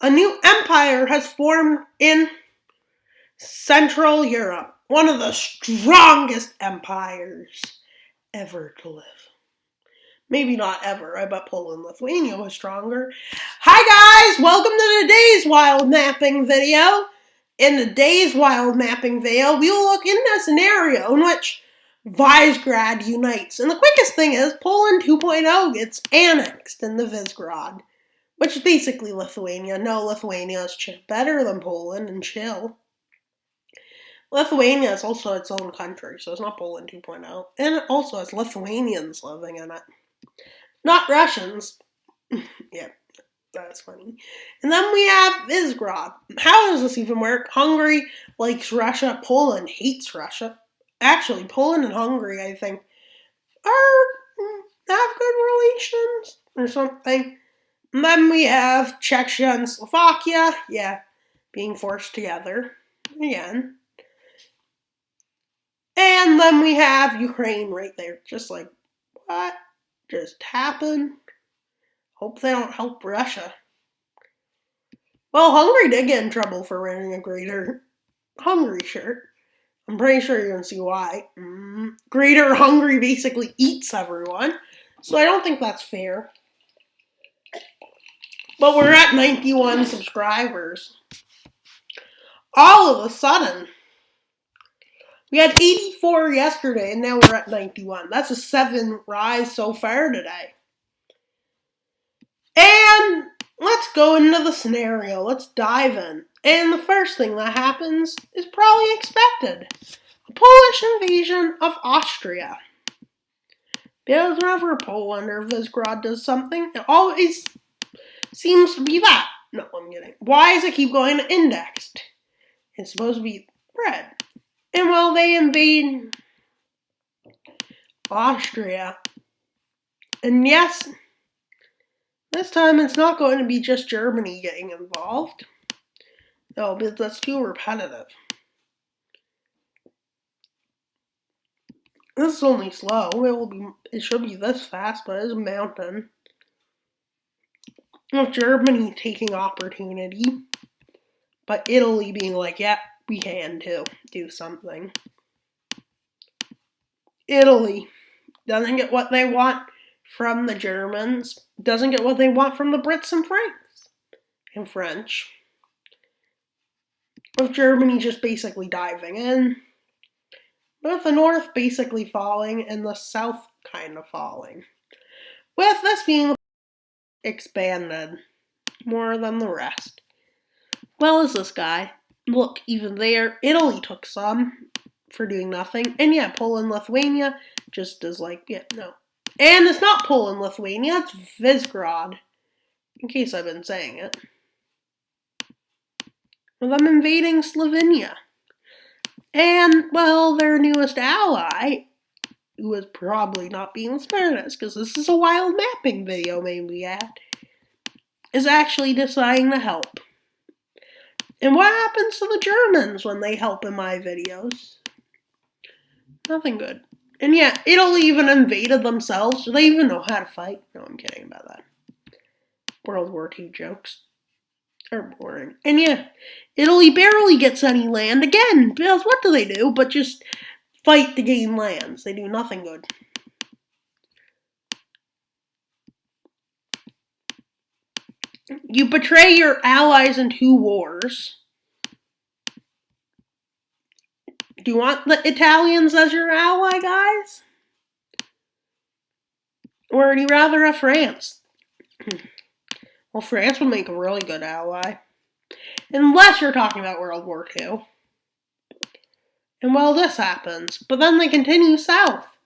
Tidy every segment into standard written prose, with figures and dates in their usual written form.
A new empire has formed in Central Europe, one of the strongest empires ever to live. Maybe not ever. I bet Poland, Lithuania was stronger. Hi guys, welcome to today's wild mapping video. In today's wild mapping video, we will look into a scenario in which Visegrad unites. And the quickest thing is Poland 2.0 gets annexed into Visegrad, which is basically Lithuania. No, Lithuania is better than Poland and chill. Lithuania is also its own country, so it's not Poland 2.0. And it also has Lithuanians living in it. Not Russians. Yeah, that's funny. And then we have Visegrad. How does this even work? Hungary likes Russia. Poland hates Russia. Actually, Poland and Hungary, I think, have good relations or something. And then we have Czechia and Slovakia. Yeah, being forced together again. And then we have Ukraine right there. Just like, what just happened? Hope they don't help Russia. Well, Hungary did get in trouble for wearing a Greater Hungary shirt. I'm pretty sure you can see why. Greater Hungary basically eats everyone. So I don't think that's fair. But we're at 91 subscribers. All of a sudden, we had 84 yesterday, and now we're at 91. That's a 7 rise so far today. And let's go into the scenario. Let's dive in. And the first thing that happens is probably expected. A Polish invasion of Austria. Because whenever Poland or Visegrad does something, it always seems to be that. No, I'm kidding. Why does it keep going to indexed? It's supposed to be red. And while they invade Austria, and yes, this time it's not going to be just Germany getting involved. No, because that's too repetitive. This is only slow. It should be this fast, but it's a mountain. With Germany taking opportunity, but Italy being like, yeah, we can too do something. Italy doesn't get what they want from the Germans, doesn't get what they want from the Brits and French. With Germany just basically diving in, with the North basically falling and the South kind of falling. With this being expanded more than the rest. Well, is this guy? Look, even there, Italy took some for doing nothing. And yeah, Poland, Lithuania just is like, yeah, no. And it's not Poland, Lithuania, it's Visegrad. In case I've been saying it. Well, I'm invading Slovenia. And, well, their newest ally, who is probably not being the smartest, because this is a wild mapping video, maybe add, is actually deciding to help. And what happens to the Germans when they help in my videos? Nothing good. And yeah, Italy even invaded themselves. Do they even know how to fight? No, I'm kidding about that. World War II jokes are boring. And yeah, Italy barely gets any land again. Because what do but just fight to gain lands? They do nothing good. You betray your allies in 2 wars. Do you want the Italians as your ally, guys? Or would you rather have France? Well, France would make a really good ally. Unless you're talking about World War II. And well, this happens. But then they continue south.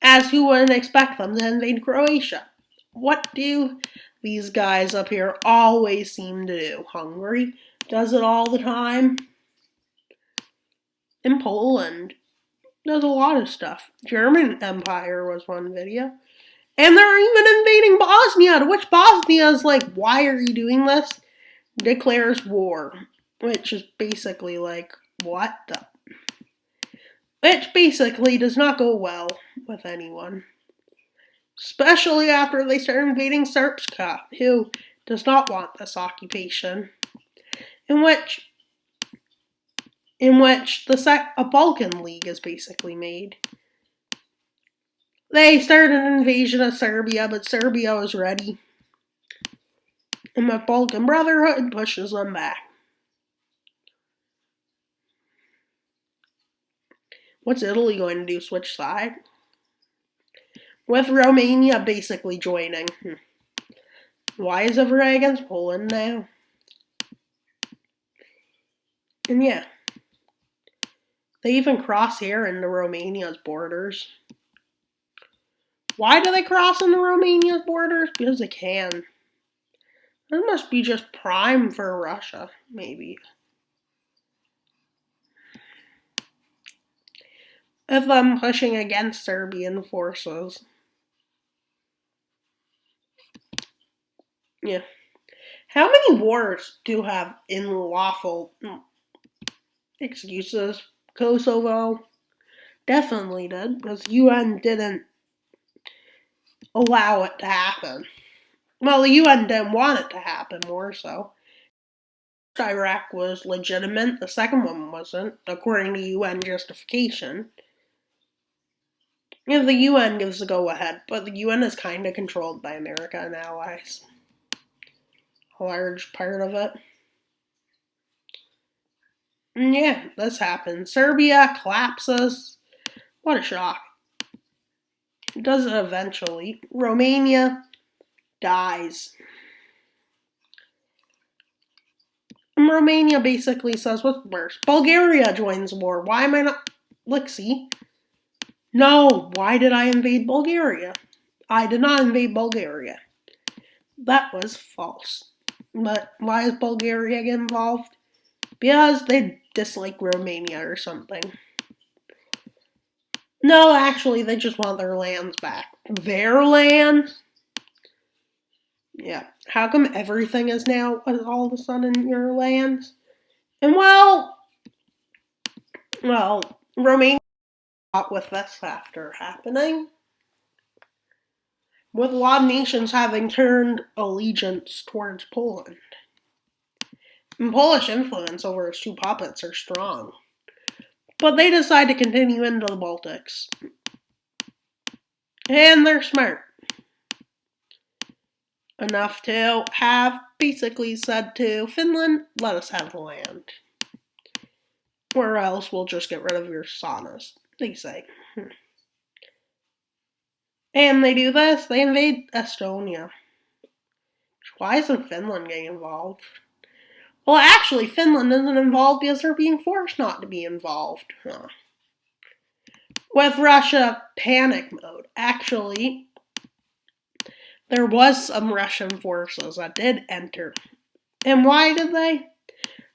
As who wouldn't expect them to invade Croatia? What do these guys up here always seem to do? Hungary does it all the time. And Poland does a lot of stuff. German Empire was one video. And they're even invading Bosnia, to which Bosnia is like, why are you doing this? Declares war. Which is basically like, what the? Which basically does not go well with anyone. Especially after they start invading Srpska, who does not want this occupation, in which a Balkan League is basically made. They started an invasion of Serbia, but Serbia was ready. And the Balkan Brotherhood pushes them back. What's Italy going to do? Switch side? With Romania basically joining. Why is everybody against Poland now? And yeah. They even cross here into Romania's borders. Why do they cross into Romania's borders? Because they can. That must be just prime for Russia, maybe. If I'm pushing against Serbian forces. Yeah. How many wars do have unlawful excuses? Kosovo definitely did, because UN didn't allow it to happen. Well, the UN didn't want it to happen, more so. Iraq was legitimate, the second one wasn't, according to UN justification. Yeah, the UN gives the go-ahead, but the UN is kind of controlled by America and allies. A large part of it. And yeah, this happened. Serbia collapses. What a shock. It does it eventually. Romania dies. And Romania basically says, what's worse? Bulgaria joins war. Why am I not... Look, see? No, why did I invade Bulgaria? I did not invade Bulgaria. That was false. But why is Bulgaria get involved? Because they dislike Romania or something. No, actually, they just want their lands back. Their land? Yeah. How come everything is now all of a sudden your lands? And well, Romania got with this after happening. With a lot of nations having turned allegiance towards Poland. And Polish influence over its two puppets are strong. But they decide to continue into the Baltics. And they're smart. Enough to have basically said to Finland, let us have the land. Or else we'll just get rid of your saunas, they say. And they do this, they invade Estonia. Why isn't Finland getting involved? Well, actually, Finland isn't involved because they're being forced not to be involved. With Russia, panic mode. Actually, there was some Russian forces that did enter. And why did they?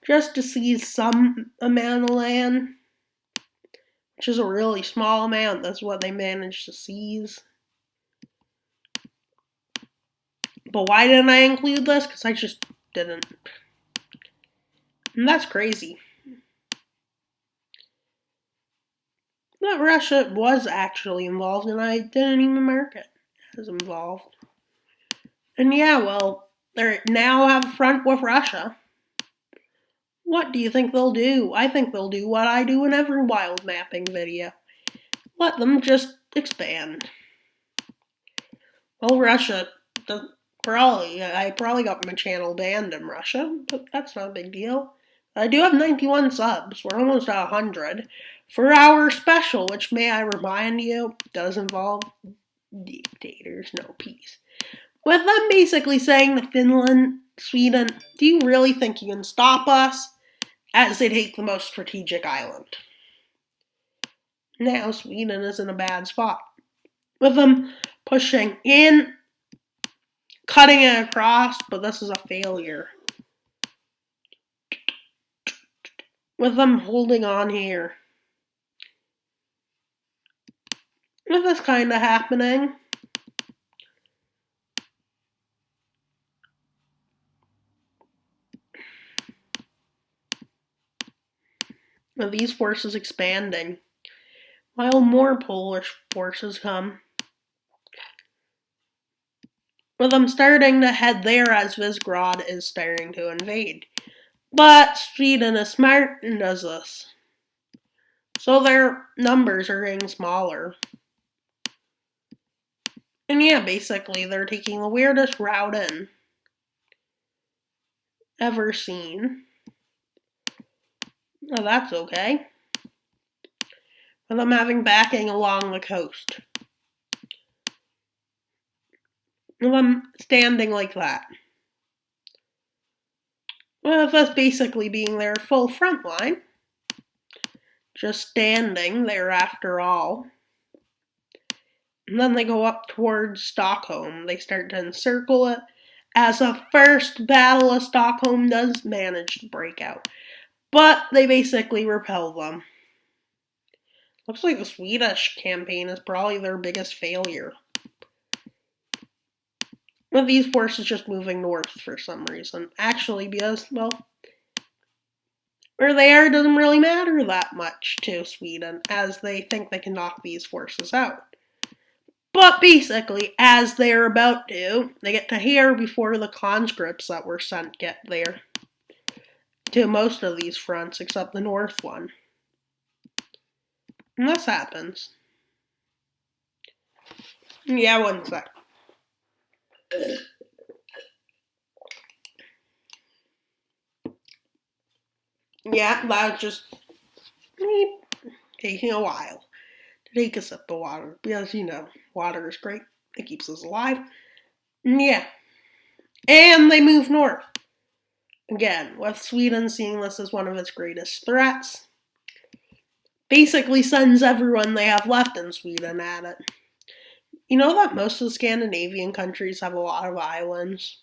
Just to seize some amount of land, which is a really small amount. That's what they managed to seize. But why didn't I include this? Because I just didn't. And that's crazy. That Russia was actually involved, and I didn't even mark it as involved. And yeah, well, they now have a front with Russia. What do you think they'll do? I think they'll do what I do in every wild mapping video. Let them just expand. Well, Russia, I probably got my channel banned in Russia, but that's not a big deal. I do have 91 subs. We're almost at 100. For our special, which may I remind you, does involve dictators, no peace. With them basically saying to Finland, Sweden, do you really think you can stop us? As they take the most strategic island. Now Sweden is in a bad spot. With them pushing in, cutting it across, but this is a failure. With them holding on here. With this kind of happening. With these forces expanding. While more Polish forces come. with them starting to head there as Visegrad is starting to invade. But Sweden is smart and does this. So their numbers are getting smaller. And yeah, basically they're taking the weirdest route in ever seen. Oh, that's okay. With them having backing along the coast. With them standing like that. With us basically being their full front line. Just standing there after all. And then they go up towards Stockholm. They start to encircle it. As a first battle of Stockholm does manage to break out. But they basically repel them. Looks like the Swedish campaign is probably their biggest failure. With these forces just moving north for some reason. Actually, because, well, where they are doesn't really matter that much to Sweden, as they think they can knock these forces out. But basically, as they're about to, they get to hear before the conscripts that were sent get there. To most of these fronts, except the north one. And this happens. Yeah, one sec. Yeah, that's just taking a while to take a sip of water. Because, water is great. It keeps us alive. Yeah. And they move north. Again, with Sweden seeing this as one of its greatest threats. Basically sends everyone they have left in Sweden at it. You know that most of the Scandinavian countries have a lot of islands?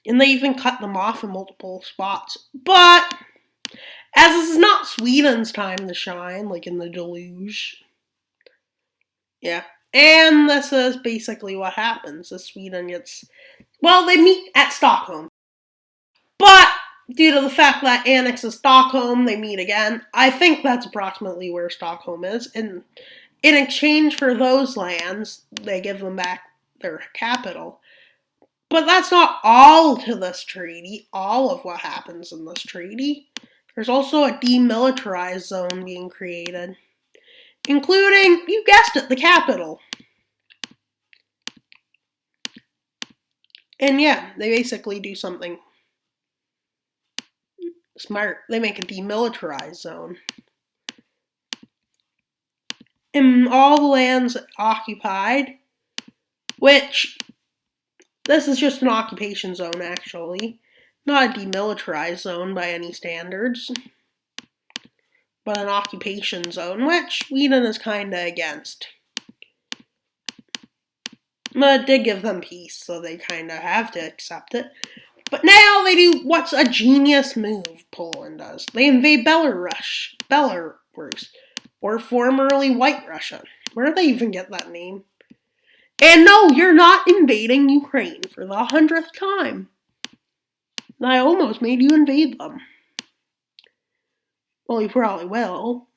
And they even cut them off in multiple spots. But, as this is not Sweden's time to shine, like in the deluge. Yeah. And this is basically what happens. Sweden gets... Well, they meet at Stockholm. But, due to the fact that annexes Stockholm, they meet again. I think that's approximately where Stockholm is. And in exchange for those lands, they give them back their capital. But that's not all to this treaty, all of what happens in this treaty. There's also a demilitarized zone being created, including, you guessed it, the capital. And yeah, they basically do something smart. They make a demilitarized zone. In all the lands occupied, which, this is just an occupation zone actually, not a demilitarized zone by any standards, but an occupation zone, which Sweden is kinda against. But it did give them peace, so they kinda have to accept it. But now they do what's a genius move Poland does. They invade Belarus, or formerly White Russia. Where did they even get that name? And no, you're not invading Ukraine for the 100th time. I almost made you invade them. Well, you probably will.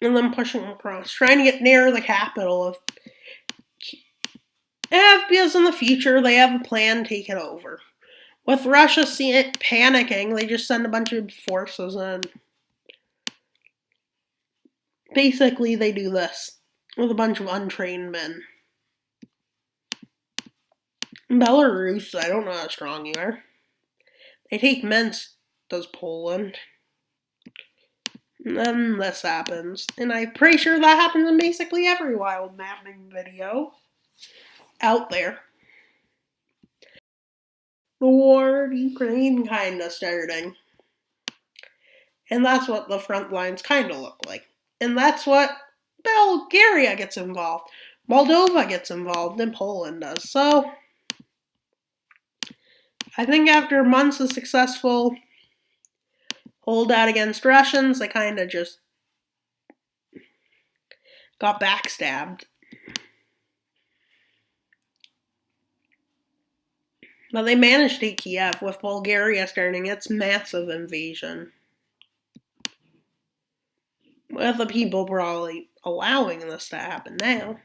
And then pushing across, trying to get near the capital of because in the future they have a plan to take it over. With Russia seeing it panicking, they just send a bunch of forces in. Basically, they do this with a bunch of untrained men. In Belarus, I don't know how strong you are. They take Minsk, does Poland. And then this happens. And I'm pretty sure that happens in basically every wild mapping video out there. The war in Ukraine kinda starting. And that's what the front lines kinda look like. And that's what Bulgaria gets involved. Moldova gets involved, and Poland does. So, I think after months of successful holdout against Russians, they kinda just got backstabbed. But they managed to take Kiev, with Bulgaria starting its massive invasion. with the people probably allowing this to happen now.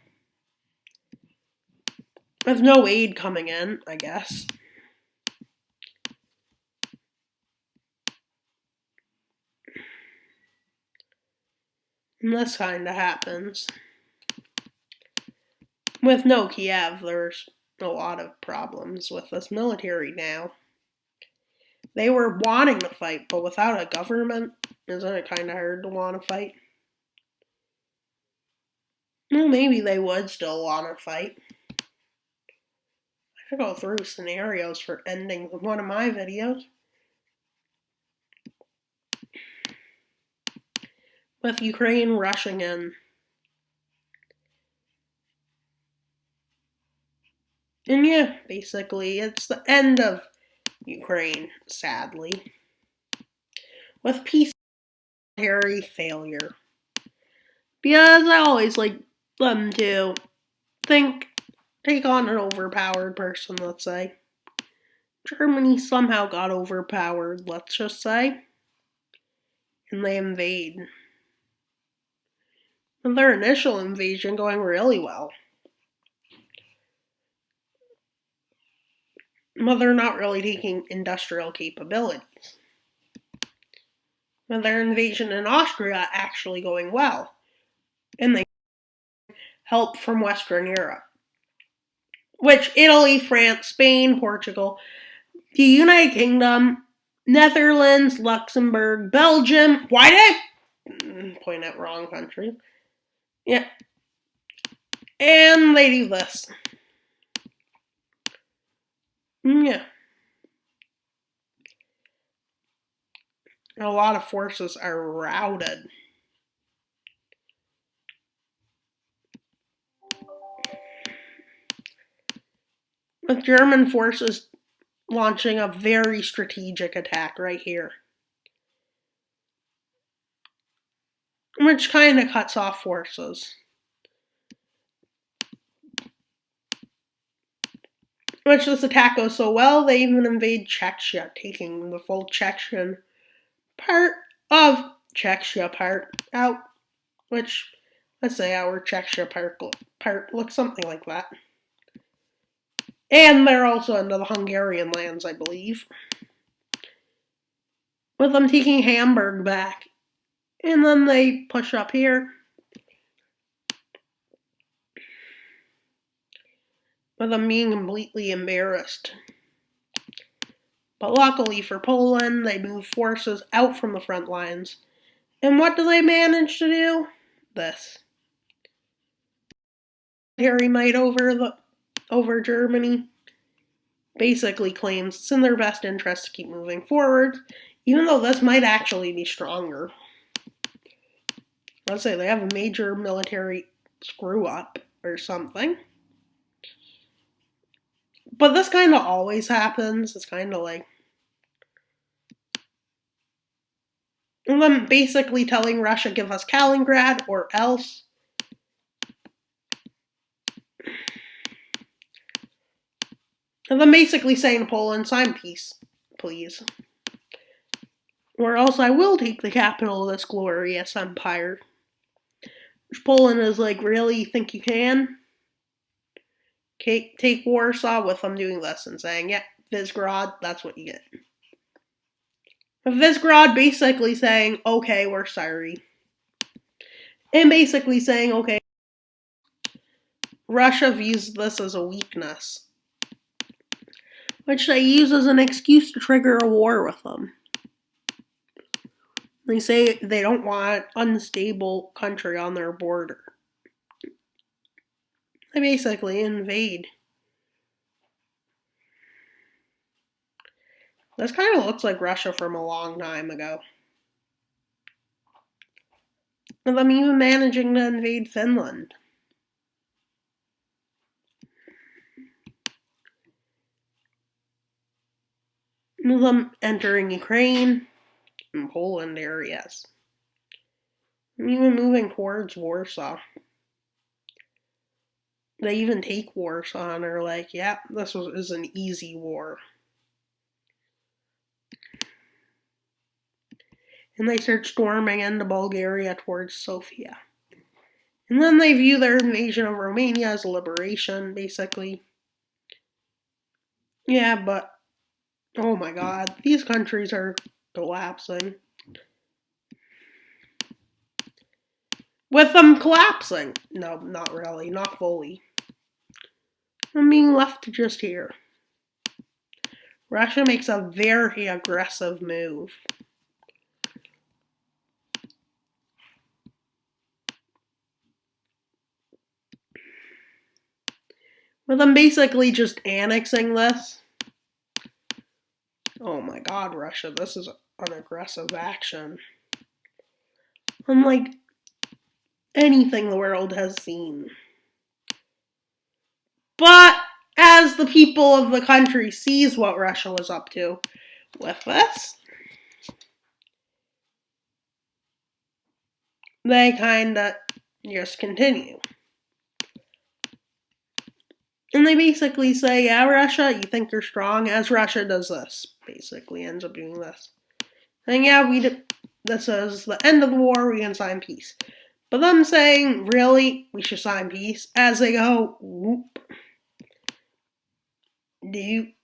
With no aid coming in, I guess. And this kind of happens. With no Kiev, there's a lot of problems with this military now. They were wanting to fight, but without a government, isn't it kind of hard to want to fight? Well, maybe they would still want to fight. I should go through scenarios for endings of one of my videos. With Ukraine rushing in. And yeah, basically, it's the end of Ukraine, sadly. With peace military failure. Because I always like them to take on an overpowered person, let's say. Germany somehow got overpowered, let's just say. And they invade. And their initial invasion going really well. But they're not really taking industrial capabilities. But their invasion in Austria actually going well. And they help from Western Europe. Which Italy, France, Spain, Portugal, the United Kingdom, Netherlands, Luxembourg, Belgium. Why did I point at wrong country? Yeah. And they do this. Yeah. A lot of forces are routed. With German forces launching a very strategic attack right here. Which kind of cuts off forces. Which this attack goes so well, they even invade Czechia, taking the full Chechen part of Czechia part out. Which, let's say our Czechia part looks something like that. And they're also into the Hungarian lands, I believe. With them taking Hamburg back. And then they push up here. With them being completely embarrassed. But luckily for Poland, they move forces out from the front lines. And what do they manage to do? This. Military might over Germany basically claims it's in their best interest to keep moving forward, even though this might actually be stronger. Let's say they have a major military screw up or something. But this kind of always happens. It's kind of like them basically telling Russia, give us Kaliningrad or else. And then basically saying to Poland, sign peace, please. Or else I will take the capital of this glorious empire. Which Poland is like, really? You think you can? Take Warsaw with them doing this and saying, yeah, Visegrad, that's what you get. Visegrad basically saying, okay, we're sorry. And basically saying, okay, Russia views this as a weakness. Which they use as an excuse to trigger a war with them. They say they don't want an unstable country on their border. They basically invade. This kind of looks like Russia from a long time ago. And them even managing to invade Finland. And them entering Ukraine and Poland areas. And even moving towards Warsaw. They even take Warsaw and are like, yeah, this is an easy war. And they start storming into Bulgaria towards Sofia. And then they view their invasion of Romania as a liberation, basically. Yeah, but oh my god, these countries are collapsing. With them collapsing. No, not really, not fully. I'm being left just here. Russia makes a very aggressive move. With them basically just annexing this. Oh my god, Russia, this is an aggressive action. Unlike anything the world has seen. But as the people of the country sees what Russia was up to with this, they kinda just continue. And they basically say, yeah, Russia, you think you're strong, as Russia does this. Basically ends up doing this. Saying, yeah, this is the end of the war, we can sign peace. But them saying, really, we should sign peace, as they go, whoop, doop.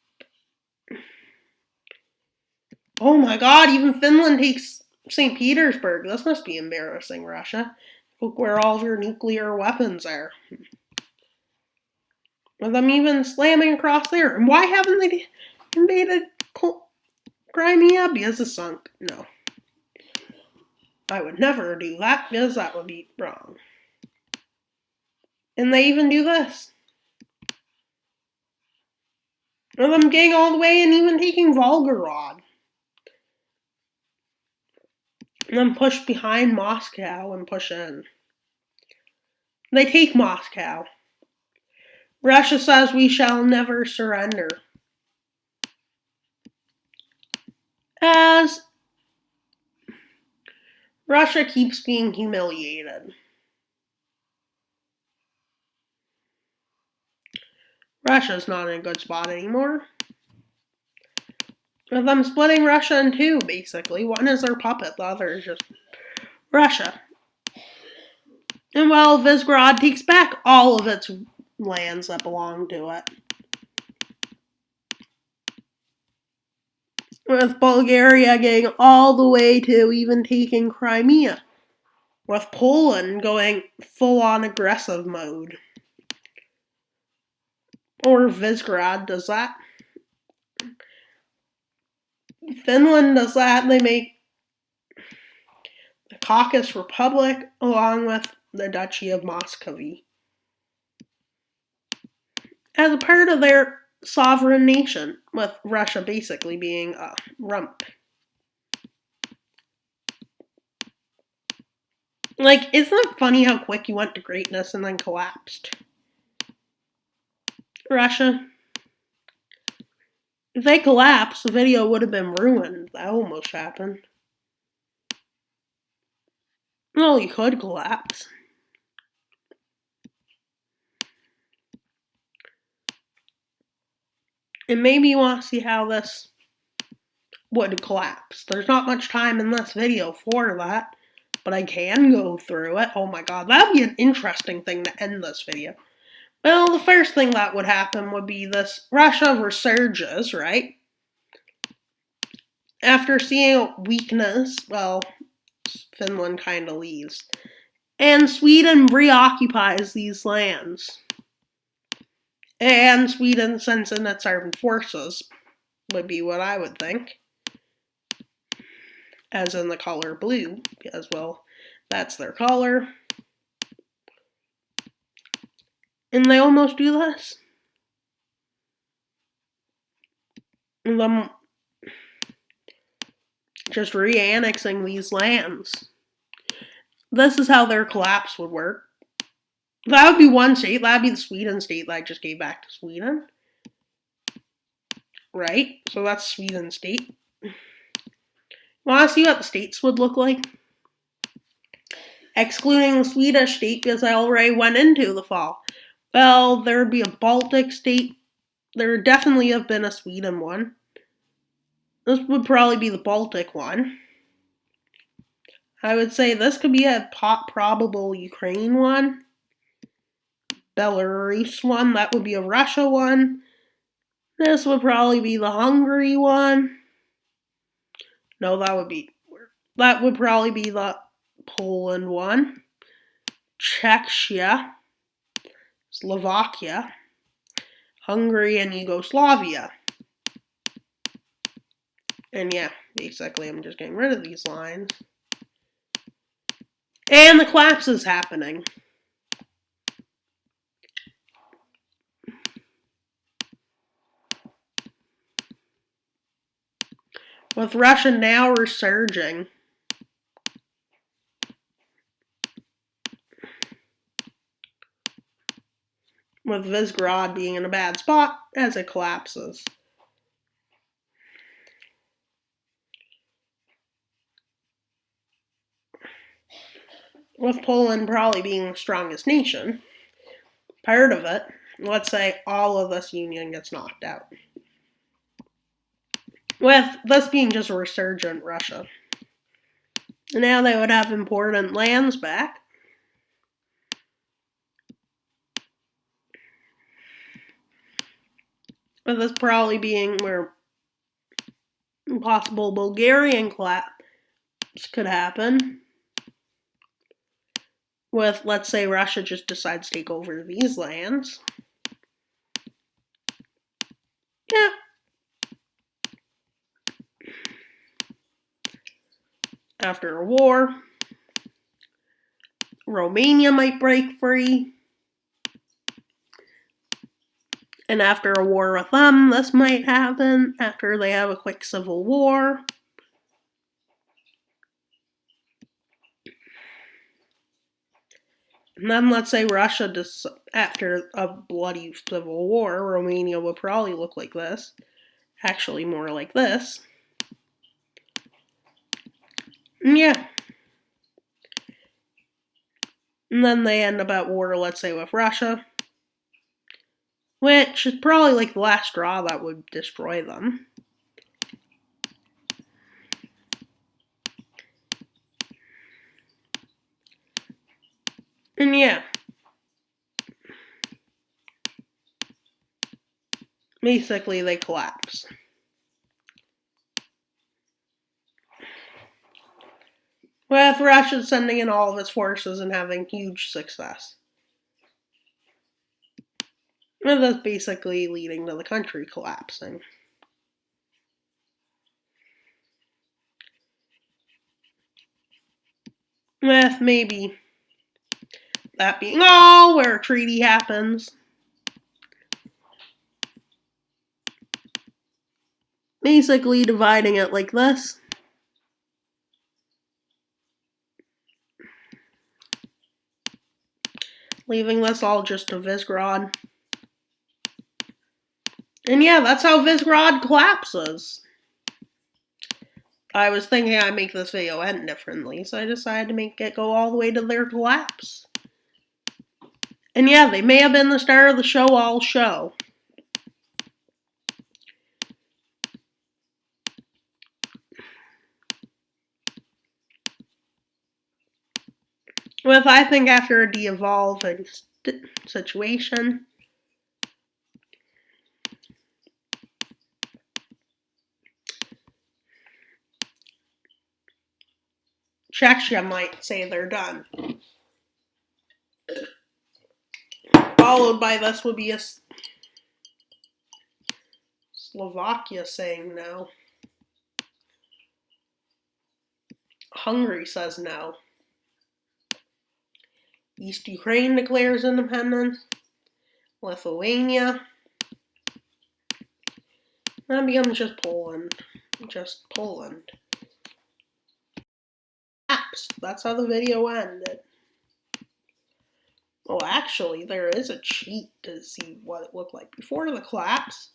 Oh my god, even Finland takes St. Petersburg. This must be embarrassing, Russia. Look where all of your nuclear weapons are. With them even slamming across there. And why haven't they invaded Crimea? Because it's sunk. No. I would never do that because that would be wrong. And they even do this. With them getting all the way and even taking Volgograd. And then push behind Moscow and push in. They take Moscow. Russia says we shall never surrender. As Russia keeps being humiliated. Russia's not in a good spot anymore. With them splitting Russia in two, basically. One is their puppet, the other is just Russia. And well, Visegrad takes back all of its lands that belong to it. With Bulgaria getting all the way to even taking Crimea. With Poland going full-on aggressive mode. Or Visegrad does that. Finland does that. They make the Caucasus Republic along with the Duchy of Muscovy as a part of their sovereign nation, with Russia basically being a rump. Like, isn't it funny how quick you went to greatness and then collapsed? Russia. If they collapsed, the video would have been ruined. That almost happened. Well, you could collapse. And maybe you want to see how this would collapse. There's not much time in this video for that, but I can go through it. Oh my god, that would be an interesting thing to end this video. Well, the first thing that would happen would be this Russia resurges, right? After seeing weakness, well, Finland kind of leaves. And Sweden reoccupies these lands. And Sweden sends in its armed forces, would be what I would think. As in the color blue, as well, that's their color. And they almost do this. And them just re-annexing these lands. This is how their collapse would work. That would be one state. That would be the Sweden state that I just gave back to Sweden. Right? So that's Sweden state. Want to see what the states would look like? Excluding the Swedish state, because I already went into the fall. Well, there would be a Baltic state. There would definitely have been a Sweden one. This would probably be the Baltic one. I would say this could be a probable Ukraine one. Belarus one. That would be a Russia one. This would probably be the Hungary one. No, that would probably be the Poland one. Czechia, Slovakia, Hungary, and Yugoslavia. And yeah, basically I'm just getting rid of these lines. And the collapse is happening. With Russia now resurging. With Visegrad being in a bad spot as it collapses. With Poland probably being the strongest nation, part of it, let's say all of this union gets knocked out. With this being just a resurgent Russia. And now they would have important lands back. With this probably being where possible Bulgarian collapse could happen. With, let's say, Russia just decides to take over these lands. Yeah. After a war, Romania might break free. And after a war with them, this might happen after they have a quick civil war. And then let's say Russia, after a bloody civil war, Romania would probably look like this. Actually, more like this. And yeah. And then they end up at war, let's say, with Russia. Which is probably like the last straw that would destroy them. And yeah. Basically, they collapse. With Russia sending in all of its forces and having huge success. And that's basically leading to the country collapsing. With maybe that being all where a treaty happens. Basically dividing it like this. Leaving this all just to Visegrad. And yeah, that's how Visegrad collapses. I was thinking I'd make this video end differently, so I decided to make it go all the way to their collapse. And yeah, they may have been the star of the show all show. With, I think, after a de-evolving situation, Czechia might say they're done. Followed by this would be a Slovakia saying no. Hungary says no. East Ukraine declares independence. Lithuania. That becomes just Poland. Just Poland. That's how the video ended. Oh, actually, there is a cheat to see what it looked like before the collapse.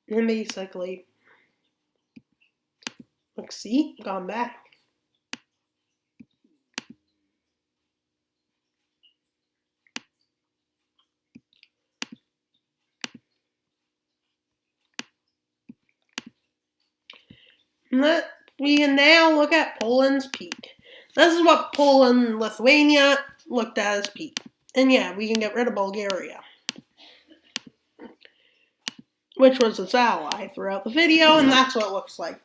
And basically, look, see, gone back. We can now look at Poland's peak. This is what Poland and Lithuania looked at as peak. And yeah, we can get rid of Bulgaria, which was its ally throughout the video, and that's what it looks like.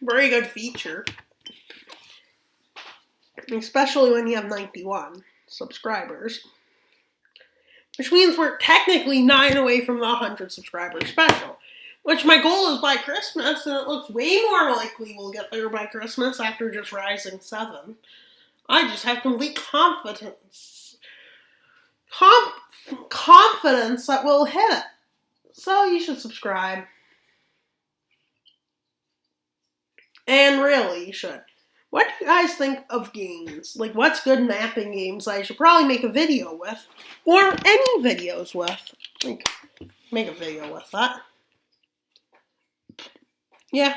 Very good feature. Especially when you have 91 subscribers. Which means we're technically 9 away from the 100 subscriber special. Which my goal is by Christmas, and it looks way more likely we'll get there by Christmas after just rising 7. I just have complete confidence. Confidence that we'll hit it. So you should subscribe. And really, you should. What do you guys think of games? Like, what's good mapping games I should probably make a video with? Or any videos with. Like, make a video with that. Yeah.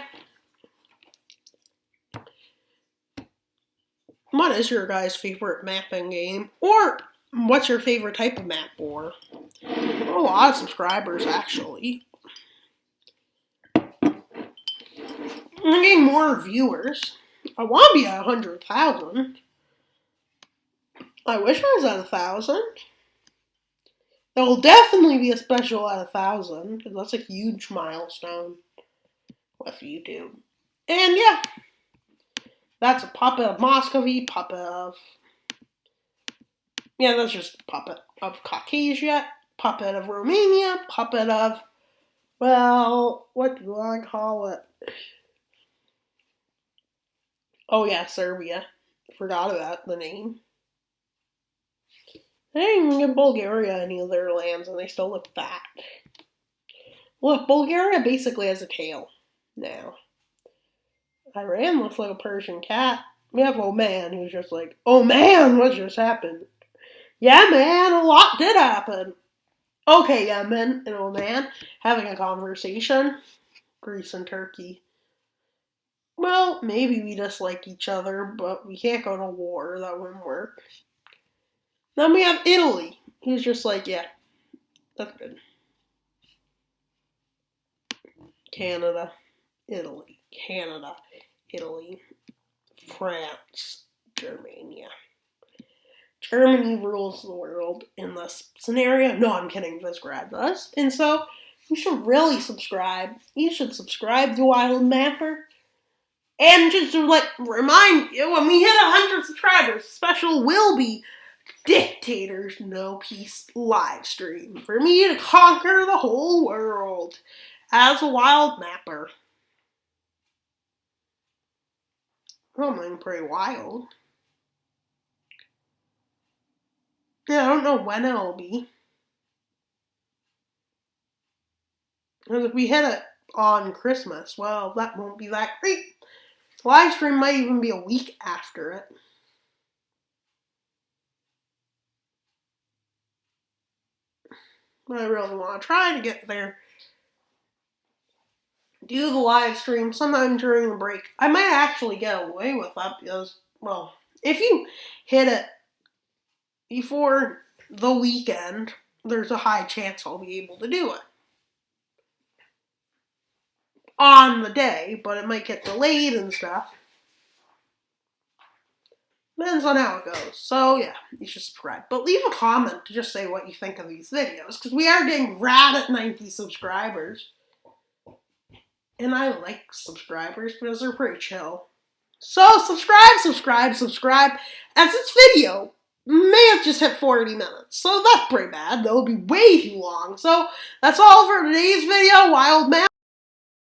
What is your guys' favorite mapping game? Or what's your favorite type of map for? A lot of subscribers, actually. I'm getting more viewers. I want to be at 100,000. I wish I was at 1,000. There will definitely be a special at 1,000, because that's a huge milestone with YouTube. And yeah, that's a puppet of Muscovy, puppet of... Yeah, that's just a puppet of Caucasia, puppet of Romania, puppet of... Well, what do I call it? Oh yeah, Serbia. Forgot about the name. They didn't even give Bulgaria any of their lands, and they still look fat. Look, Bulgaria basically has a tail now. Iran looks like a Persian cat. We have Oman, who's just like, oh man, what just happened? Yeah, man, a lot did happen. Okay, Yemen and Oman having a conversation. Greece and Turkey. Well, maybe we dislike each other, but we can't go to war. That wouldn't work. Then we have Italy, who's just like, yeah, that's good. Canada, Italy, Canada, Italy, France, Germany. Germany rules the world in this scenario. No, I'm kidding, Visegrad does. And so, you should really subscribe. You should subscribe to Wild Mapper. And just to remind you, when we hit 100 subscribers, special will be Dictators No Peace live stream for me to conquer the whole world as a wild mapper. I'm pretty wild. Yeah, I don't know when it'll be. Because if we hit it on Christmas, well, that won't be that great. Live stream might even be a week after it. But I really want to try to get there. Do the live stream sometime during the break. I might actually get away with that because, well, if you hit it before the weekend, there's a high chance I'll be able to do it on the day, but it might get delayed and stuff. Depends on how it goes. So yeah, you should subscribe. But leave a comment to just say what you think of these videos, because we are getting rad at 90 subscribers. And I like subscribers because they're pretty chill. So subscribe. As this video may have just hit 40 minutes. So that's pretty bad. That would be way too long. So that's all for today's video. Wild Man.